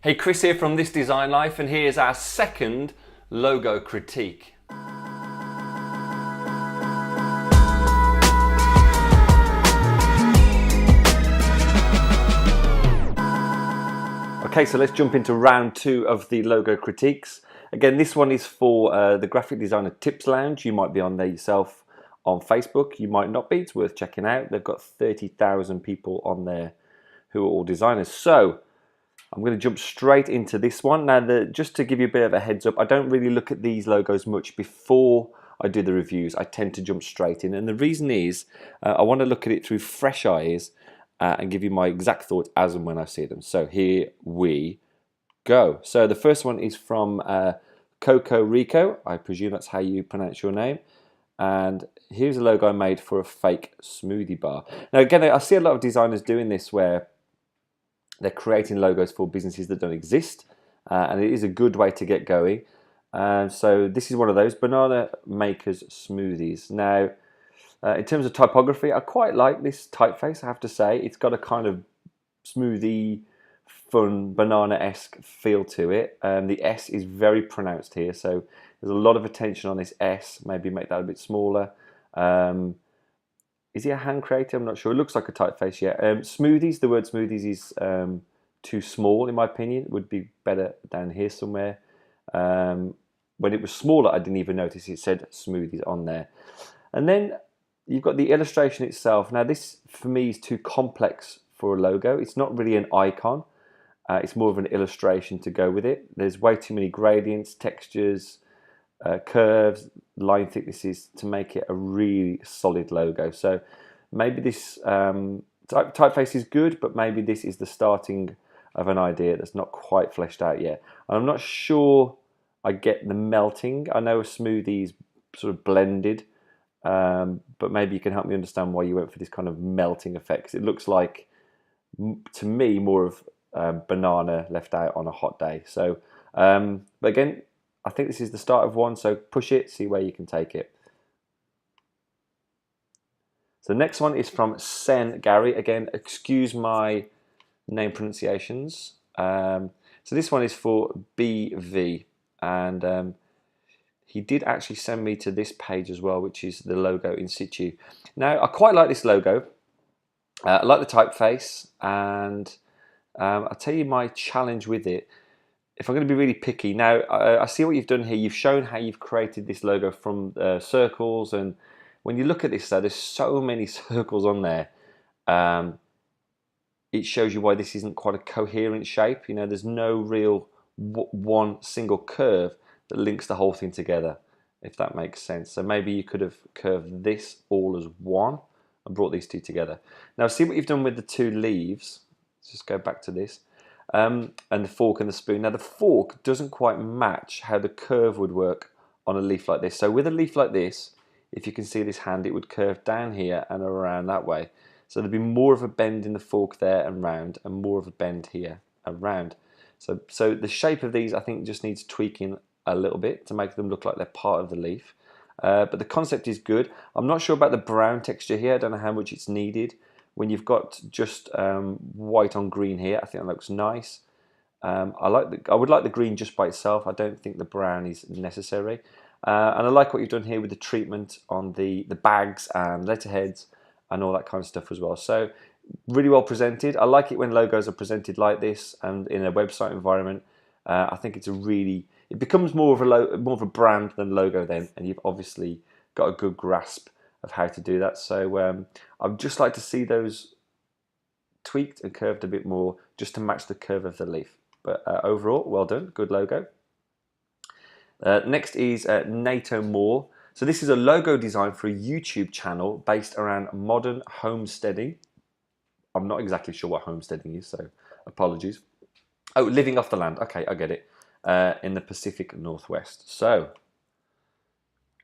Hey, Chris here from This Design Life, and here's our second logo critique. Okay, so let's jump into round two of the logo critiques. Again, this one is for the Graphic Designer Tips Lounge. You might be on there yourself on Facebook. You might not be. It's worth checking out. They've got 30,000 people on there who are all designers. So I'm going to jump straight into this one. Now, just to give you a bit of a heads up, I don't really look at these logos much before I do the reviews. I tend to jump straight in. And the reason is I want to look at it through fresh eyes and give you my exact thoughts as and when I see them. So here we go. So the first one is from Coco Rico. I presume that's how you pronounce your name. And here's a logo I made for a fake smoothie bar. Now, again, I see a lot of designers doing this where they're creating logos for businesses that don't exist, and it is a good way to get going. So this is one of those, Banana Makers Smoothies. Now, in terms of typography, I quite like this typeface, I have to say. It's got a kind of smoothie, fun, banana-esque feel to it. The S is very pronounced here, so there's a lot of attention on this S. Maybe make that a bit smaller. Is he a hand creator? I'm not sure. It looks like a typeface, yeah. Smoothies, the word smoothies is too small, in my opinion. It would be better down here somewhere. When it was smaller, I didn't even notice it said smoothies on there. And then you've got the illustration itself. Now, this, for me, is too complex for a logo. It's not really an icon. It's more of an illustration to go with it. There's way too many gradients, textures, curves, line thicknesses to make it a really solid logo. So maybe this typeface is good, but maybe this is the starting of an idea that's not quite fleshed out yet. And I'm not sure I get the melting. I know a smoothie is sort of blended, but maybe you can help me understand why you went for this kind of melting effect. It looks like, to me, more of banana left out on a hot day. So, but again, I think this is the start of one, so push it, see where you can take it. So the next one is from Sen Gary. Again, excuse my name pronunciations. So this one is for BV, and he did actually send me to this page as well, which is the logo in situ. Now, I quite like this logo. I like the typeface, and I'll tell you my challenge with it. If I'm going to be really picky, now I see what you've done here. You've shown how you've created this logo from circles, and when you look at this, though, there's so many circles on there. It shows you why this isn't quite a coherent shape. You know, there's no real one single curve that links the whole thing together, if that makes sense. So maybe you could have curved this all as one and brought these two together. Now, see what you've done with the two leaves. Let's just go back to this. And the fork and the spoon. Now, the fork doesn't quite match how the curve would work on a leaf like this. So with a leaf like this, if you can see this hand, it would curve down here and around that way. So there'd be more of a bend in the fork there and round, and more of a bend here and round. So the shape of these, I think, just needs tweaking a little bit to make them look like they're part of the leaf. But the concept is good. I'm not sure about the brown texture here. I don't know how much it's needed. When you've got just white on green here, I think that looks nice. I would like the green just by itself. I don't think the brown is necessary. And I like what you've done here with the treatment on the bags and letterheads and all that kind of stuff as well. So really well presented. I like it when logos are presented like this and in a website environment. I think it becomes more of a brand than logo then, and you've obviously got a good grasp of how to do that. So I'd just like to see those tweaked and curved a bit more just to match the curve of the leaf. But overall, well done, good logo. Next is NATO Moore. So this is a logo design for a YouTube channel based around modern homesteading. I'm not exactly sure what homesteading is, so apologies. Oh, living off the land. Okay, I get it. In the Pacific Northwest. So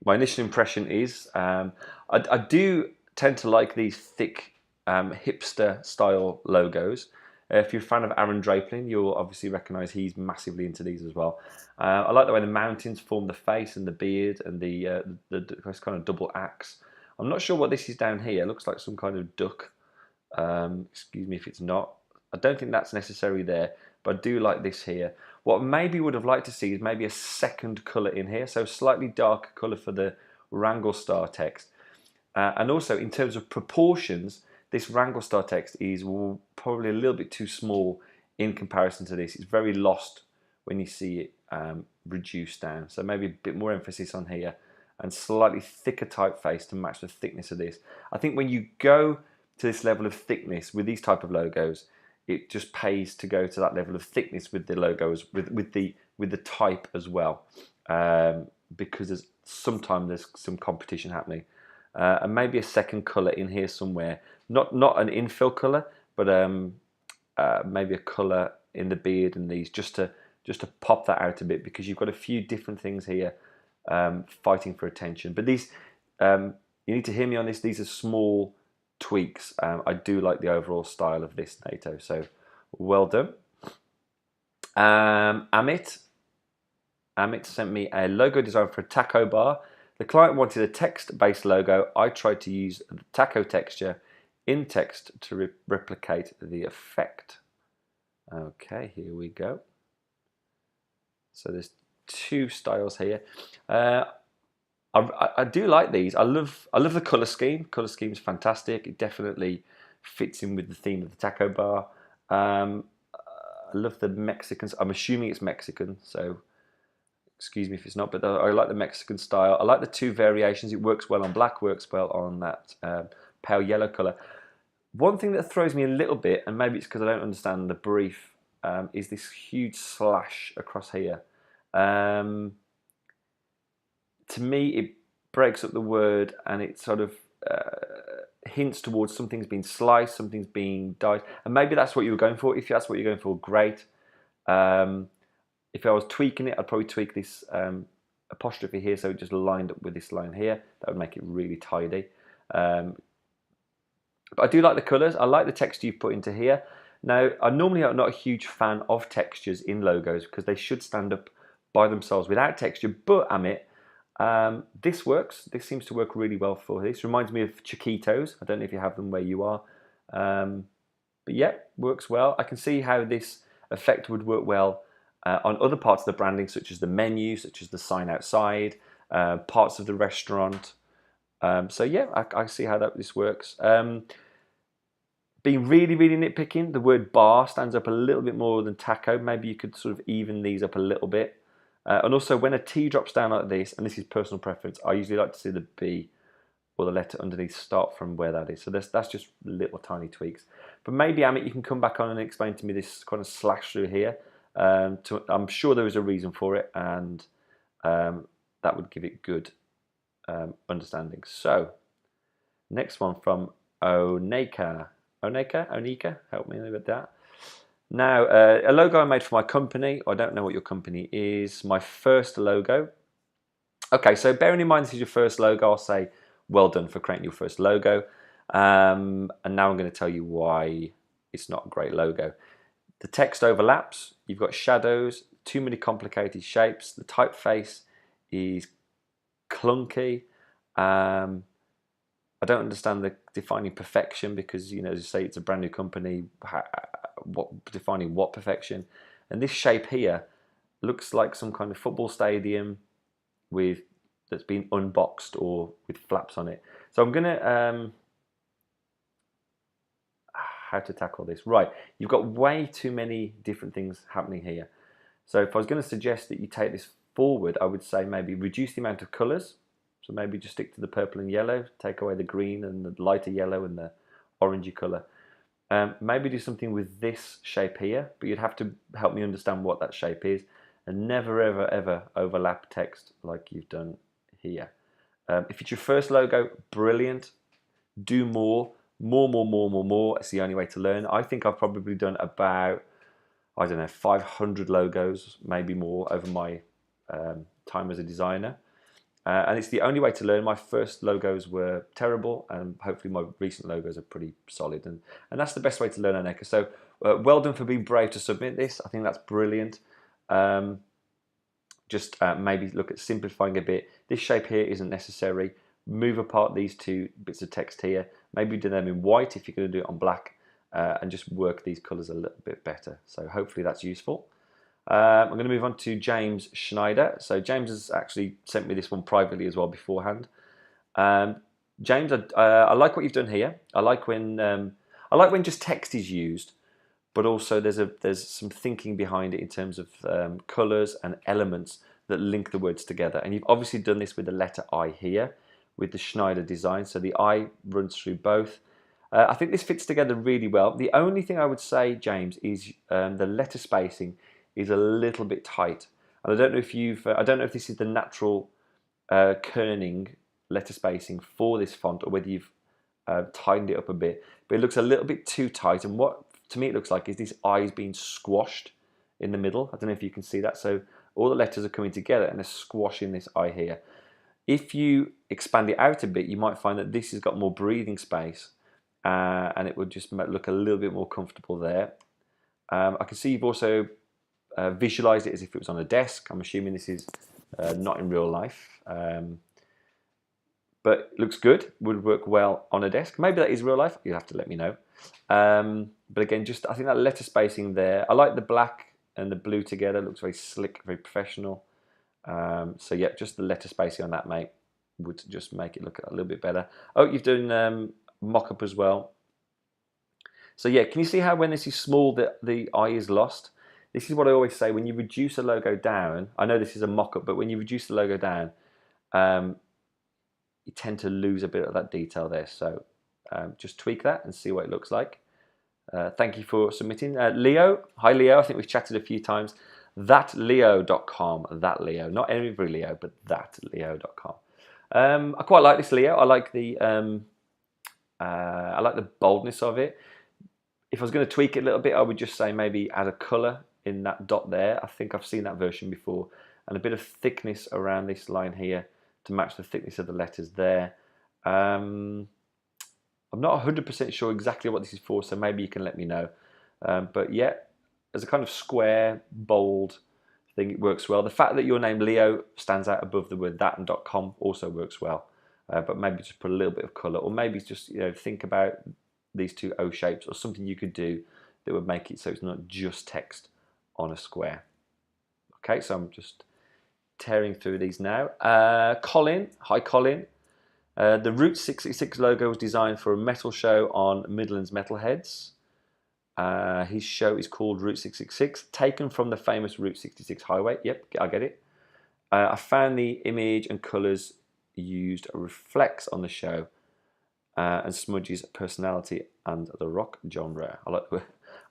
my initial impression is I do tend to like these thick hipster style logos. If you're a fan of Aaron Draplin, you'll obviously recognise he's massively into these as well. I like the way the mountains form the face and the beard and the kind of double axe. I'm not sure what this is down here. It looks like some kind of duck. Excuse me if it's not. I don't think that's necessarily there, but I do like this here. What I maybe would have liked to see is maybe a second colour in here, so slightly darker colour for the Wrangle Star text. And also in terms of proportions, this Wrangle Star text is probably a little bit too small in comparison to this. It's very lost when you see it reduced down. So maybe a bit more emphasis on here and slightly thicker typeface to match the thickness of this. I think when you go to this level of thickness with these type of logos, it just pays to go to that level of thickness with the logos, with the type as well, because sometimes there's some competition happening. And maybe a second colour in here somewhere, not an infill colour, but maybe a colour in the beard and these, just to pop that out a bit, because you've got a few different things here fighting for attention. But these, you need to hear me on this. These are small tweaks. I do like the overall style of this NATO, so well done. Amit sent me a logo design for a taco bar. The client wanted a text-based logo. I tried to use the taco texture in text to replicate the effect. Okay, here we go. So there's two styles here. I do like these. I love the color scheme. Color scheme is fantastic. It definitely fits in with the theme of the taco bar. I love the Mexicans. I'm assuming it's Mexican, so excuse me if it's not, but I like the Mexican style. I like the two variations. It works well on black, works well on that pale yellow color. One thing that throws me a little bit, and maybe it's because I don't understand the brief, is this huge slash across here. To me, it breaks up the word, and it sort of hints towards something's been sliced, something's being dyed, and maybe that's what you were going for. If that's what you're going for, great. If I was tweaking it, I'd probably tweak this apostrophe here so it just lined up with this line here. That would make it really tidy. But I do like the colours. I like the texture you've put into here. Now, I normally am not a huge fan of textures in logos because they should stand up by themselves without texture. But Amit, this works. This seems to work really well for this. Reminds me of Chiquitos. I don't know if you have them where you are. But yeah, works well. I can see how this effect would work well on other parts of the branding, such as the menu, such as the sign outside, parts of the restaurant. So yeah, I see how this works. Being really, really nitpicking, the word bar stands up a little bit more than taco. Maybe you could sort of even these up a little bit. And also when a T drops down like this, and this is personal preference, I usually like to see the B or the letter underneath start from where that is. So that's just little tiny tweaks. But maybe, Amit, you can come back on and explain to me this kind of slash through here. I'm sure there is a reason for it, and that would give it good understanding. So, next one from Anika, help me with that. Now, a logo I made for my company. I don't know what your company is. My first logo. Okay, so bearing in mind this is your first logo, I'll say well done for creating your first logo. And now I'm going to tell you why it's not a great logo. The text overlaps, you've got shadows, too many complicated shapes, the typeface is clunky. I don't understand the defining perfection because, you know, as you say, it's a brand new company, defining what perfection. And this shape here looks like some kind of football stadium that's been unboxed or with flaps on it. So I'm gonna how to tackle this. Right, you've got way too many different things happening here. So if I was going to suggest that you take this forward, I would say maybe reduce the amount of colours. So maybe just stick to the purple and yellow, take away the green and the lighter yellow and the orangey colour. Maybe do something with this shape here, but you'd have to help me understand what that shape is, and never ever ever overlap text like you've done here. If it's your first logo, brilliant. Do more. It's the only way to learn. I think I've probably done about, I don't know, 500 logos, maybe more, over my time as a designer. And it's the only way to learn. My first logos were terrible, and hopefully my recent logos are pretty solid. And that's the best way to learn, Anika. So well done for being brave to submit this. I think that's brilliant. Just maybe look at simplifying a bit. This shape here isn't necessary. Move apart these two bits of text here. Maybe do them in white if you're going to do it on black. and just work these colours a little bit better. So hopefully that's useful. I'm going to move on to James Schneider. So James has actually sent me this one privately as well beforehand. James, I like what you've done here. I like when just text is used, but also there's some thinking behind it in terms of colours and elements that link the words together. And you've obviously done this with the letter I here, with the Schneider design. So the I runs through both. I think this fits together really well. The only thing I would say, James, is the letter spacing is a little bit tight. And I don't know if I don't know if this is the natural kerning letter spacing for this font, or whether you've tightened it up a bit. But it looks a little bit too tight. And what to me it looks like is this I is being squashed in the middle. I don't know if you can see that. So all the letters are coming together and they're squashing this I here. If you expand it out a bit, you might find that this has got more breathing space, and it would just look a little bit more comfortable there. I can see you've also visualized it as if it was on a desk. I'm assuming this is not in real life, but it looks good. Would work well on a desk. Maybe that is real life. You'll have to let me know. But again, I think that letter spacing there. I like the black and the blue together. It looks very slick, very professional. So yeah, just the letter spacing on that, mate, would just make it look a little bit better. Oh, you've done mock-up as well. So yeah, can you see how when this is small, the I is lost? This is what I always say, when you reduce a logo down, I know this is a mock-up, but when you reduce the logo down, you tend to lose a bit of that detail there. So just tweak that and see what it looks like. Thank you for submitting. Leo, hi Leo, I think we've chatted a few times. Thatleo.com, that Leo, not every Leo, but thatleo.com. I quite like this Leo. I like the boldness of it. If I was going to tweak it a little bit, I would just say maybe add a colour in that dot there. I think I've seen that version before, and a bit of thickness around this line here to match the thickness of the letters there. I'm not 100% sure exactly what this is for, so maybe you can let me know. But yeah, as a kind of square, bold thing, it works well. The fact that your name Leo stands out above the word that and .com also works well. But maybe just put a little bit of colour, or maybe just think about these two O shapes, or something you could do that would make it so it's not just text on a square. Okay, so I'm just tearing through these now. Colin, hi Colin. The Route 666 logo was designed for a metal show on Midlands Metalheads. His show is called Route 666, taken from the famous Route 66 highway. Yep, I get it. I found the image and colours used reflects on the show and Smudge's personality and the rock genre. I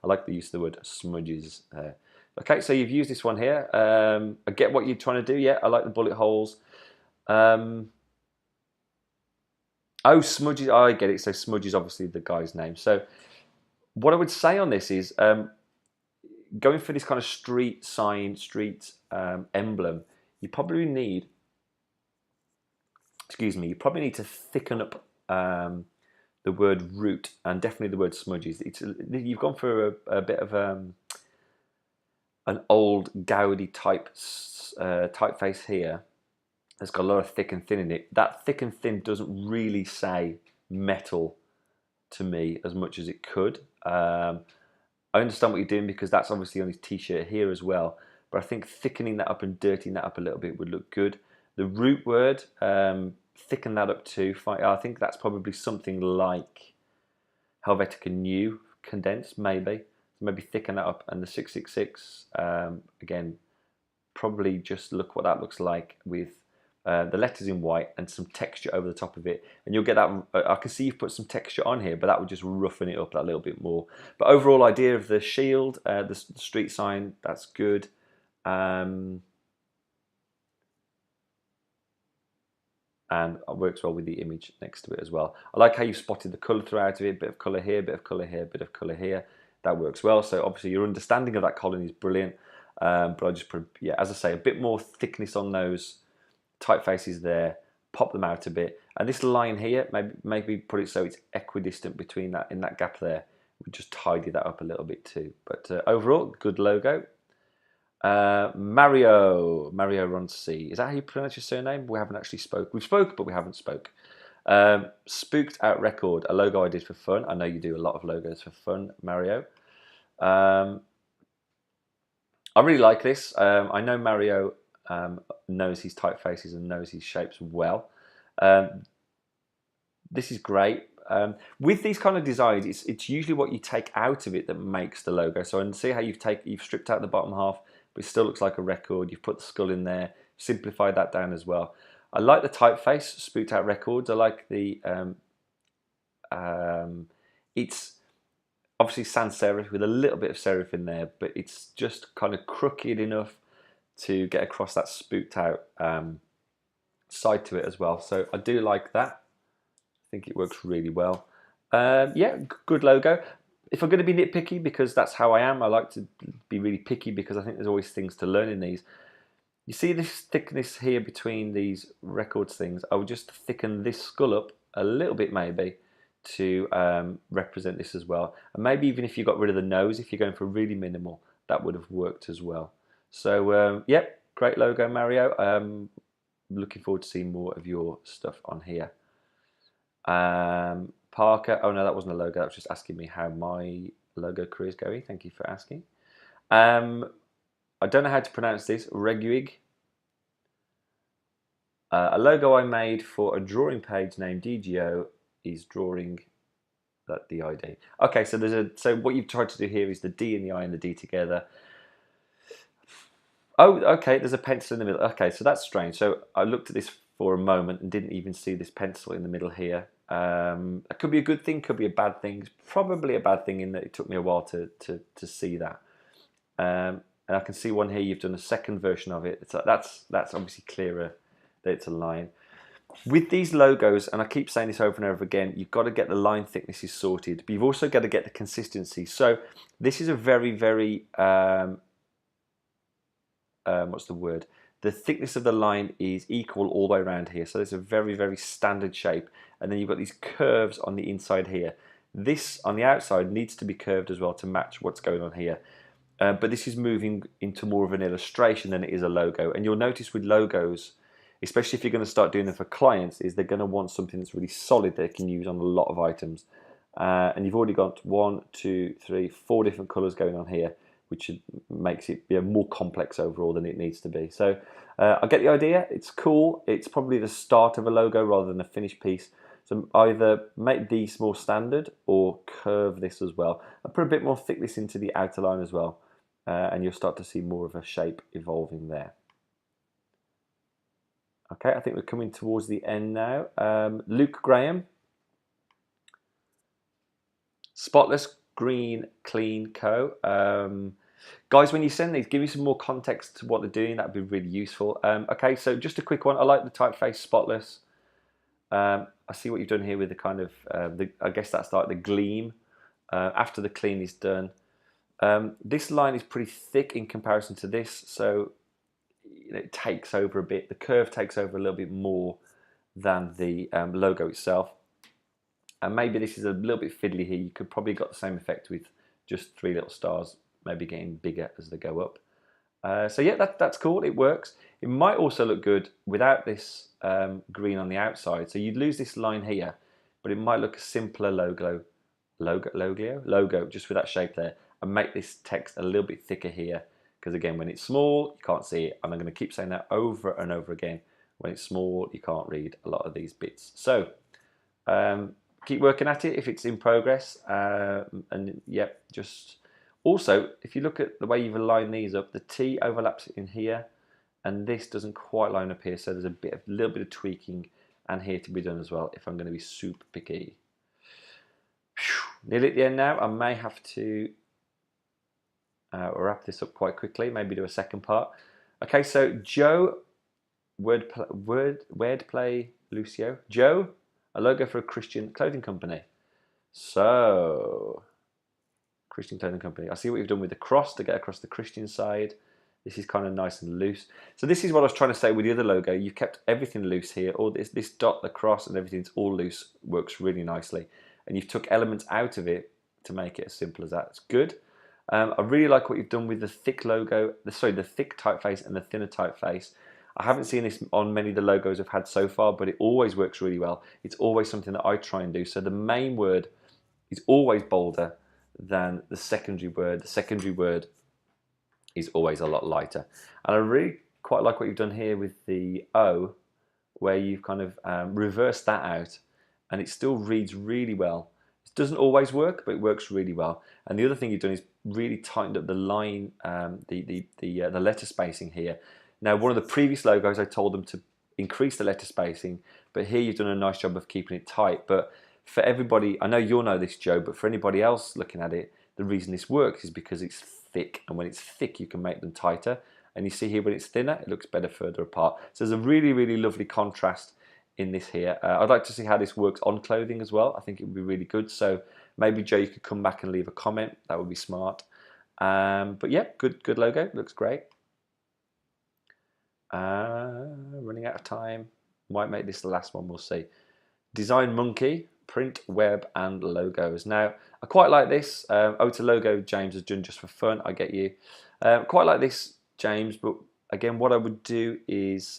like the use of the word smudges. Okay, so you've used this one here. I get what you're trying to do. Yeah, I like the bullet holes. Oh, Smudges, I get it. So Smudge is obviously the guy's name. So what I would say on this is going for this kind of street sign, street emblem, you probably need, you probably need to thicken up the word root and definitely the word smudges. You've gone for a bit of an old Gaudi type typeface here. It's got a lot of thick and thin in it. That thick and thin doesn't really say metal to me as much as it could. I understand what you're doing because that's obviously on his t-shirt here as well. But I think thickening that up and dirtying that up a little bit would look good. The root word, thicken that up too. I think that's probably something like Helvetica New condensed, maybe. So maybe thicken that up. And the 666, again, probably just look what that looks like with the letters in white and some texture over the top of it, and you'll get that. I can see you've put some texture on here, but that would just roughen it up that little bit more. But overall idea of the shield, the street sign, that's good. And it works well with the image next to it as well. I like how you spotted the colour throughout of it, bit of colour here, bit of colour here, bit of colour here. That works well. So obviously your understanding of that column is brilliant. But I just put, yeah, as I say, a bit more thickness on those typefaces there, pop them out a bit, and this line here, maybe put it so it's equidistant between that, in that gap there. We'll just tidy that up a little bit too. But overall, good logo. Mario Ronci, is that how you pronounce your surname? We haven't actually spoke. We've spoke, but we haven't spoke. Spooked Out Record, a logo I did for fun. I know you do a lot of logos for fun, Mario. I really like this. I know Mario knows his typefaces and knows his shapes well. This is great. With these kind of designs, it's usually what you take out of it that makes the logo. So, and see how you've stripped out the bottom half, but it still looks like a record. You've put the skull in there, simplified that down as well. I like the typeface, Spooked Out Records. I like the it's obviously sans serif with a little bit of serif in there, but it's just kind of crooked enough to get across that spooked out side to it as well. So I do like that. I think it works really well. Yeah, good logo. If I'm going to be nitpicky, because that's how I am, I like to be really picky because I think there's always things to learn in these. You see this thickness here between these records things? I would just thicken this skull up a little bit maybe to represent this as well. And maybe even if you got rid of the nose, if you're going for really minimal, that would have worked as well. So yep, great logo, Mario. Looking forward to seeing more of your stuff on here. Parker, oh no, that wasn't a logo, that was just asking me how my logo career is going. Thank you for asking. I don't know how to pronounce this. Reguig. A logo I made for a drawing page named DGO is drawing that DID. Okay, so what you've tried to do here is the D and the I and the D together. Oh, okay, there's a pencil in the middle. Okay, so that's strange. So I looked at this for a moment and didn't even see this pencil in the middle here. It could be a good thing, could be a bad thing. It's probably a bad thing in that it took me a while to see that. And I can see one here, you've done a second version of it. That's obviously clearer that it's a line. With these logos, and I keep saying this over and over again, you've got to get the line thicknesses sorted, but you've also got to get the consistency. So this is a very, very, what's the word? The thickness of the line is equal all the way around here. So it's a very, very standard shape. And then you've got these curves on the inside here. This on the outside needs to be curved as well to match what's going on here. But this is moving into more of an illustration than it is a logo. And you'll notice with logos, especially if you're going to start doing them for clients, is they're going to want something that's really solid that they can use on a lot of items. And you've already got 1, 2, 3, 4 different colours going on here, which makes it more complex overall than it needs to be. So I get the idea. It's cool. It's probably the start of a logo rather than a finished piece. So either make these more standard or curve this as well. And put a bit more thickness into the outer line as well. And you'll start to see more of a shape evolving there. Okay, I think we're coming towards the end now. Luke Graham. Spotless Green Clean Co. Guys, when you send these, give me some more context to what they're doing. That'd be really useful. Okay, so just a quick one. I like the typeface Spotless. I see what you've done here with the kind of, I guess that's like the gleam after the clean is done. This line is pretty thick in comparison to this, so it takes over a bit. The curve takes over a little bit more than the logo itself. And maybe this is a little bit fiddly here. You could probably got the same effect with just 3 little stars, maybe getting bigger as they go up. So yeah, that's cool. It works. It might also look good without this green on the outside. So you'd lose this line here, but it might look a simpler logo just with that shape there, and make this text a little bit thicker here. Because again, when it's small, you can't see it. And I'm going to keep saying that over and over again. When it's small, you can't read a lot of these bits. So keep working at it if it's in progress. And yep, just also, if you look at the way you've aligned these up, the T overlaps in here, and this doesn't quite line up here. So there's a little bit of tweaking and here to be done as well if I'm going to be super picky. Nearly at the end now. I may have to wrap this up quite quickly, maybe do a second part. Okay, so Joe, Wordplay Lucio. Joe, a logo for a Christian clothing company. So, Christian clothing company. I see what you've done with the cross to get across the Christian side. This is kind of nice and loose. So this is what I was trying to say with the other logo. You've kept everything loose here. All this dot, the cross, and everything's all loose. Works really nicely. And you've took elements out of it to make it as simple as that. It's good. I really like what you've done with the thick logo, the thick typeface and the thinner typeface. I haven't seen this on many of the logos I've had so far, but it always works really well. It's always something that I try and do. So the main word is always bolder than the secondary word. The secondary word is always a lot lighter. And I really quite like what you've done here with the O, where you've kind of reversed that out, and it still reads really well. It doesn't always work, but it works really well. And the other thing you've done is really tightened up the line, the letter spacing here. Now, one of the previous logos, I told them to increase the letter spacing, but here you've done a nice job of keeping it tight. But for everybody, I know you'll know this, Joe, but for anybody else looking at it, the reason this works is because it's thick, and when it's thick, you can make them tighter. And you see here when it's thinner, it looks better further apart. So there's a really, really lovely contrast in this here. I'd like to see how this works on clothing as well. I think it would be really good. So maybe, Joe, you could come back and leave a comment. That would be smart. But yeah, good logo. Looks great. Running out of time. Might make this the last one, we'll see. Design Monkey, print, web, and logos. Now, I quite like this. It's a logo James has done just for fun, I get you. Quite like this, James, but again, what I would do is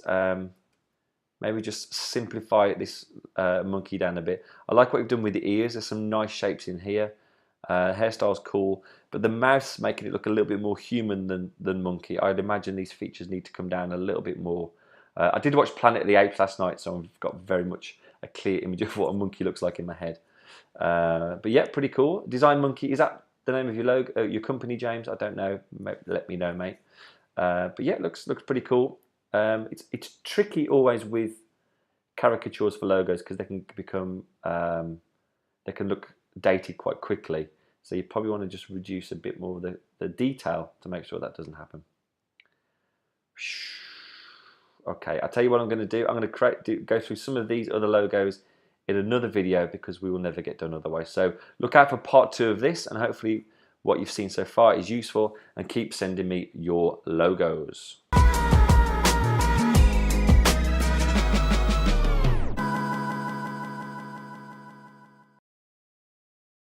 maybe just simplify this monkey down a bit. I like what you've done with the ears. There's some nice shapes in here. Hairstyle's cool, but the mouth's making it look a little bit more human than monkey. I'd imagine these features need to come down a little bit more. I did watch Planet of the Apes last night, so I've got very much a clear image of what a monkey looks like in my head. But yeah, pretty cool. Design Monkey, is that the name of your logo, your company, James? I don't know. Let me know, mate. But yeah, it looks pretty cool. It's tricky always with caricatures for logos because they can become they can look dated quite quickly. So you probably want to just reduce a bit more of the detail to make sure that doesn't happen. Okay, I'll tell you what I'm going to do. I'm going to go through some of these other logos in another video because we will never get done otherwise. So look out for part 2 of this, and hopefully what you've seen so far is useful, and keep sending me your logos.